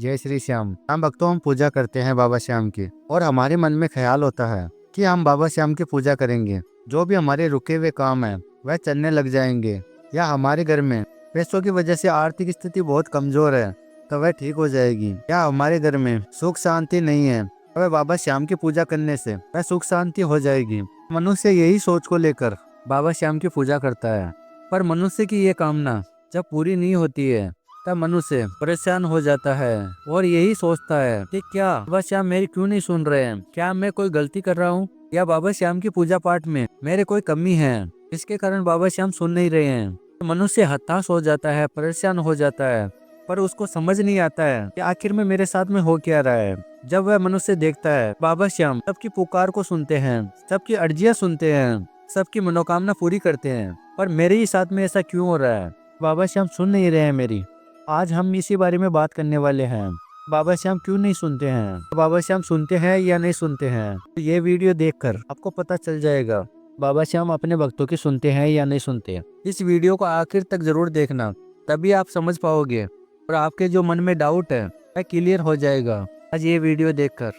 जय श्री श्याम। हम भक्तों हम पूजा करते हैं बाबा श्याम की, और हमारे मन में ख्याल होता है कि हम बाबा श्याम की पूजा करेंगे। जो भी हमारे रुके हुए काम है वह चलने लग जाएंगे, या हमारे घर में पैसों की वजह से आर्थिक स्थिति बहुत कमजोर है तो वह ठीक हो जाएगी, या हमारे घर में सुख शांति नहीं है तो वह बाबा श्याम की पूजा करने से वह सुख शांति हो जाएगी। मनुष्य यही सोच को लेकर बाबा श्याम की पूजा करता है। पर मनुष्य की ये कामना जब पूरी नहीं होती है तब मनुष्य परेशान हो जाता है और यही सोचता है कि क्या बाबा श्याम मेरी क्यों नहीं सुन रहे हैं, क्या मैं कोई गलती कर रहा हूँ, या बाबा श्याम की पूजा पाठ में मेरे कोई कमी है इसके कारण बाबा श्याम सुन नहीं रहे हैं। तो मनुष्य हताश हो जाता है, परेशान हो जाता है, पर उसको समझ नहीं आता है कि आखिर में मेरे साथ में हो क्या रहा है। जब वह मनुष्य देखता है बाबा श्याम सबकी पुकार को सुनते हैं, सबकी अर्जियां सुनते हैं, सबकी मनोकामना पूरी करते हैं, पर मेरे ही साथ में ऐसा क्यों हो रहा है, बाबा श्याम सुन नहीं रहे हैं मेरी। आज हम इसी बारे में बात करने वाले हैं। बाबा श्याम क्यों नहीं सुनते हैं, बाबा श्याम सुनते हैं या नहीं सुनते हैं। तो ये वीडियो देखकर आपको पता चल जाएगा बाबा श्याम अपने भक्तों की सुनते हैं या नहीं सुनते। इस वीडियो को आखिर तक जरूर देखना, तभी आप समझ पाओगे और आपके जो मन में डाउट है वह क्लियर हो जाएगा आज ये वीडियो देखकर।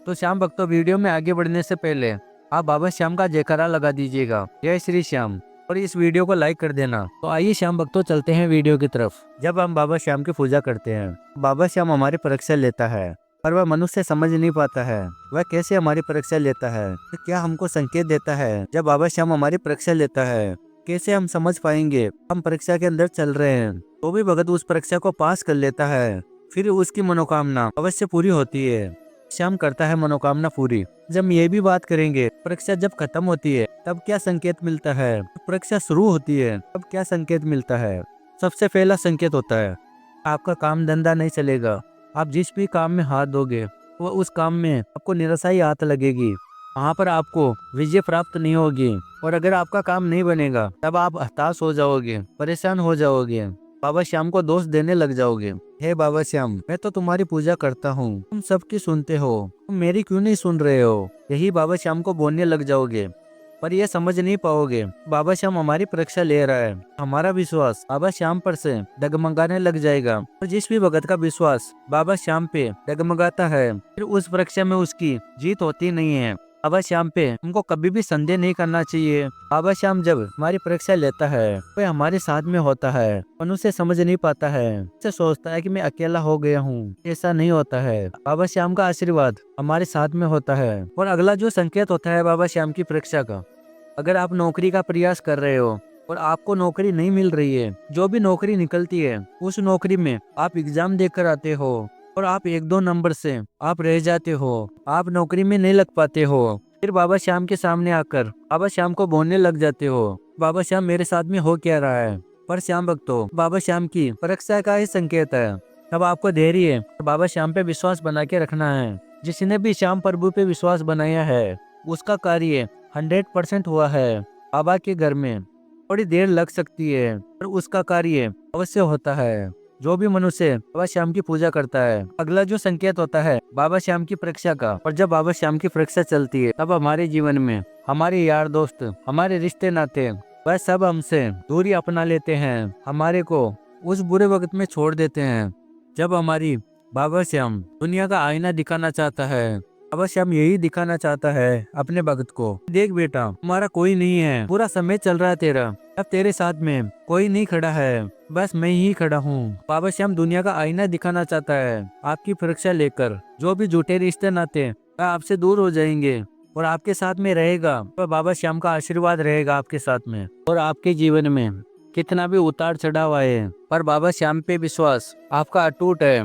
तो श्याम भक्तों, वीडियो में आगे बढ़ने से पहले आप बाबा श्याम का जयकारा लगा दीजिएगा, जय श्री श्याम, और इस वीडियो को लाइक कर देना। तो आइए श्याम भक्तों चलते हैं वीडियो की तरफ। जब हम बाबा श्याम की पूजा करते हैं, बाबा श्याम हमारी परीक्षा लेता है, पर वह मनुष्य समझ नहीं पाता है वह कैसे हमारी परीक्षा लेता है। तो क्या हमको संकेत देता है जब बाबा श्याम हमारी परीक्षा लेता है, कैसे हम समझ पाएंगे हम परीक्षा के अंदर चल रहे हैं। तो भी भगत उस परीक्षा को पास कर लेता है, फिर उसकी मनोकामना अवश्य पूरी होती है। श्याम करता है मनोकामना पूरी। जब ये भी बात करेंगे परीक्षा जब खत्म होती है तब क्या संकेत मिलता है, परीक्षा शुरू होती है तब क्या संकेत मिलता है। सबसे पहला संकेत होता है आपका काम धंधा नहीं चलेगा। आप जिस भी काम में हाथ दोगे वो उस काम में आपको निराशा ही हाथ लगेगी, वहाँ पर आपको विजय प्राप्त नहीं होगी, और अगर आपका काम नहीं बनेगा तब आप हताश हो जाओगे, परेशान हो जाओगे, बाबा श्याम को दोष देने लग जाओगे। हे बाबा श्याम, मैं तो तुम्हारी पूजा करता हूँ, तुम सबकी सुनते हो, तुम मेरी क्यों नहीं सुन रहे हो, यही बाबा श्याम को बोलने लग जाओगे। पर यह समझ नहीं पाओगे बाबा श्याम हमारी परीक्षा ले रहा है। हमारा विश्वास बाबा श्याम पर से डगमगाने लग जाएगा, और जिस भी भगत का विश्वास बाबा श्याम पे डगमगाता है फिर उस परीक्षा में उसकी जीत होती नहीं है। बाबा श्याम पे हमको कभी भी संदेह नहीं करना चाहिए। बाबा श्याम जब हमारी परीक्षा लेता है वह हमारे साथ में होता है, मनुष्य समझ नहीं पाता है, उसे सोचता है कि मैं अकेला हो गया हूँ। ऐसा नहीं होता है, बाबा श्याम का आशीर्वाद हमारे साथ में होता है। और अगला जो संकेत होता है बाबा श्याम की परीक्षा का, अगर आप नौकरी का प्रयास कर रहे हो और आपको नौकरी नहीं मिल रही है, जो भी नौकरी निकलती है उस नौकरी में आप एग्जाम देकर आते हो और आप 1-2 नंबर से आप रह जाते हो, आप नौकरी में नहीं लग पाते हो, फिर बाबा श्याम के सामने आकर बाबा श्याम को बोलने लग जाते हो बाबा श्याम मेरे साथ में हो क्या रहा है। पर श्याम भक्तों, बाबा श्याम की परीक्षा का ही संकेत है। तब आपको धैर्य और बाबा श्याम पे विश्वास बना के रखना है। जिसने भी श्याम प्रभु पे विश्वास बनाया है उसका कार्य 100% हुआ है। बाबा के घर में थोड़ी देर लग सकती है पर उसका कार्य अवश्य होता है। जो भी मनुष्य बाबा श्याम की पूजा करता है, अगला जो संकेत होता है बाबा श्याम की परीक्षा का, और जब बाबा श्याम की परीक्षा चलती है तब हमारे जीवन में हमारे यार दोस्त, हमारे रिश्ते नाते वह सब हमसे दूरी अपना लेते हैं, हमारे को उस बुरे वक्त में छोड़ देते हैं। जब हमारी बाबा श्याम दुनिया का आईना दिखाना चाहता है, बाबा श्याम यही दिखाना चाहता है अपने भक्त को, देख बेटा तुम्हारा कोई नहीं है, पूरा समय चल रहा है तेरा, अब तेरे साथ में कोई नहीं खड़ा है, बस मैं ही खड़ा हूँ। बाबा श्याम दुनिया का आईना दिखाना चाहता है आपकी परीक्षा लेकर। जो भी झूठे रिश्ते नाते वह आपसे दूर हो जाएंगे और आपके साथ में रहेगा, तो बाबा श्याम का आशीर्वाद रहेगा आपके साथ में। और आपके जीवन में कितना भी उतार चढ़ाव आए पर बाबा श्याम पे विश्वास आपका अटूट है,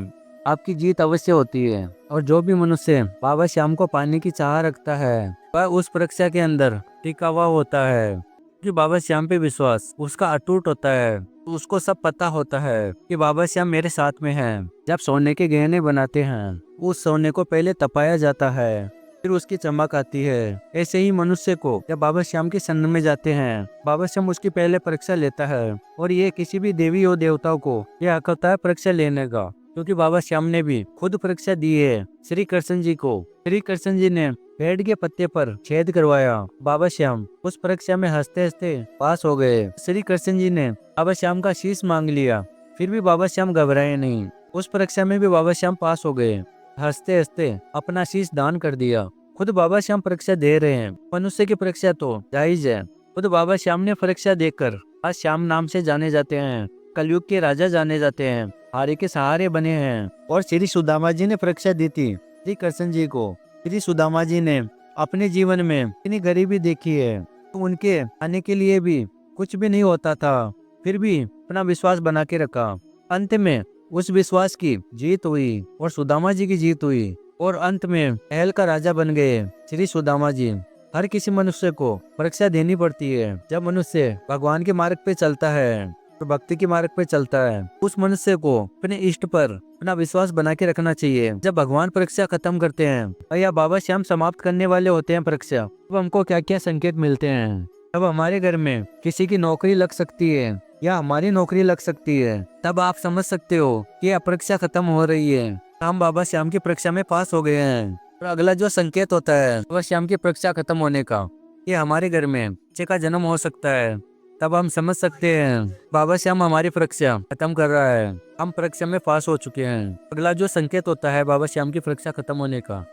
आपकी जीत अवश्य होती है। और जो भी मनुष्य बाबा श्याम को पाने की चाह रखता है वह उस परीक्षा के अंदर टिका हुआ होता है, कि बाबा श्याम पे विश्वास उसका अटूट होता है। तो उसको सब पता होता है कि बाबा श्याम मेरे साथ में है। जब सोने के गहने बनाते हैं उस सोने को पहले तपाया जाता है, फिर उसकी चमक आती है। ऐसे ही मनुष्य को जब बाबा श्याम के शरण में जाते हैं, बाबा श्याम उसकी पहले परीक्षा लेता है। और ये किसी भी देवी और देवताओं को यह हक होता है परीक्षा लेने का, क्योंकि बाबा श्याम ने भी खुद परीक्षा दी है श्री कृष्ण जी को। श्री कृष्ण जी ने पेड़ के पत्ते पर छेद करवाया, बाबा श्याम उस परीक्षा में हंसते हंसते पास हो गए। श्री कृष्ण जी ने बाबा श्याम का शीश मांग लिया, फिर भी बाबा श्याम घबराए नहीं, उस परीक्षा में भी बाबा श्याम पास हो गए। हंसते हंसते अपना शीश दान कर दिया। खुद बाबा श्याम परीक्षा दे रहे हैं। मनुष्य की परीक्षा तो जायज है। खुद बाबा श्याम ने परीक्षा देकर आज श्याम नाम से जाने जाते हैं। कलयुग के राजा जाने जाते हैं। हारे के सहारे बने हैं। और श्री सुदामा जी ने परीक्षा दी थी श्री कृष्ण जी को। श्री सुदामा जी ने अपने जीवन में इतनी गरीबी देखी है, तो उनके आने के लिए भी कुछ भी नहीं होता था, फिर भी अपना विश्वास बना के रखा। अंत में उस विश्वास की जीत हुई और सुदामा जी की जीत हुई और अंत में महल का राजा बन गए श्री सुदामा जी। हर किसी मनुष्य को परीक्षा देनी पड़ती है। जब मनुष्य भगवान के मार्ग पे चलता है और भक्ति के मार्ग पे चलता है, उस मनुष्य को अपने इष्ट पर अपना विश्वास बना के रखना चाहिए। जब भगवान परीक्षा खत्म करते हैं या बाबा श्याम समाप्त करने वाले होते हैं परीक्षा, तब हमको क्या क्या संकेत मिलते हैं। तब हमारे घर में किसी की नौकरी लग सकती है या हमारी नौकरी लग सकती है। तब आप समझ सकते हो कि अब परीक्षा खत्म हो रही है, हम बाबा श्याम की परीक्षा में पास हो गए हैं। और अगला जो संकेत होता है बाबा श्याम की परीक्षा खत्म होने का, ये हमारे घर में बच्चे का जन्म हो सकता है। तब हम समझ सकते हैं बाबा श्याम हमारी परीक्षा खत्म कर रहा है, हम परीक्षा में पास हो चुके हैं। अगला जो संकेत होता है बाबा श्याम की परीक्षा खत्म होने का,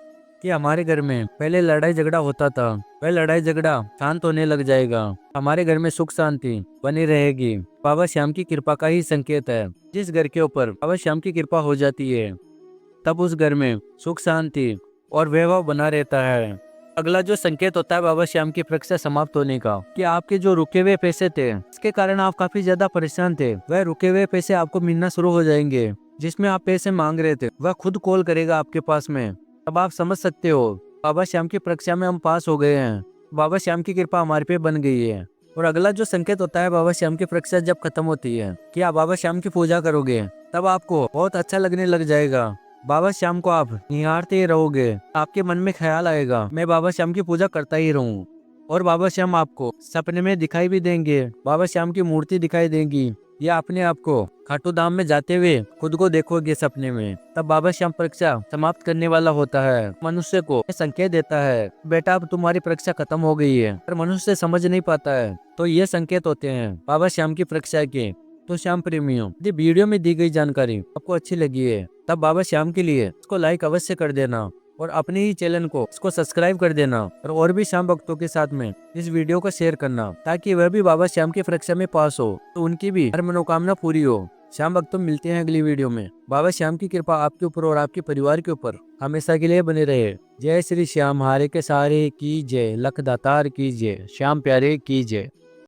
कि हमारे घर में पहले लड़ाई झगड़ा होता था, वह लड़ाई झगड़ा शांत होने लग जाएगा। हमारे घर में सुख शांति बनी रहेगी। बाबा श्याम की कृपा का ही संकेत है। जिस घर के ऊपर बाबा श्याम की कृपा हो जाती है, तब उस घर में सुख शांति और वैभव बना रहता है। अगला जो संकेत होता है बाबा श्याम की परीक्षा समाप्त होने का, कि आपके जो रुके हुए पैसे थे, इसके कारण आप काफी ज्यादा परेशान थे, वह रुके हुए पैसे आपको मिलना शुरू हो जाएंगे। जिसमें आप पैसे मांग रहे थे, वह खुद कॉल करेगा आपके पास में। अब आप समझ सकते हो बाबा श्याम की परीक्षा में हम पास हो गए हैं। बाबा श्याम की कृपा हमारे पे बन गई है। और अगला जो संकेत होता है बाबा श्याम की परीक्षा जब खत्म होती है, कि आप बाबा श्याम की पूजा करोगे, तब आपको बहुत अच्छा लगने लग जाएगा। बाबा श्याम को आप निहारते ही रहोगे। आपके मन में ख्याल आएगा मैं बाबा श्याम की पूजा करता ही रहूं। और बाबा श्याम आपको सपने में दिखाई भी देंगे। बाबा श्याम की मूर्ति दिखाई देगी, या अपने आप को खाटू धाम में जाते हुए खुद को देखोगे सपने में। तब बाबा श्याम परीक्षा समाप्त करने वाला होता है। मनुष्य को संकेत देता है बेटा अब तुम्हारी परीक्षा खत्म हो गई है, पर मनुष्य समझ नहीं पाता है। तो ये संकेत होते हैं बाबा श्याम की परीक्षा के। तो श्याम प्रेमियों, यदि वीडियो में दी गई जानकारी आपको अच्छी लगी है, तब बाबा श्याम के लिए इसको लाइक अवश्य कर देना और अपने ही चैनल को इसको सब्सक्राइब कर देना। और भी श्याम भक्तों के साथ में इस वीडियो को शेयर करना, ताकि वह भी बाबा श्याम की परीक्षा में पास हो, तो उनकी भी हर मनोकामना पूरी हो। श्याम भक्तों, मिलते हैं अगली वीडियो में। बाबा श्याम की कृपा आपके ऊपर और आपके परिवार के ऊपर हमेशा के लिए बने रहे। जय श्री श्याम, हारे के सहारे की जय, लख दातार की जय, श्याम प्यारे की जय।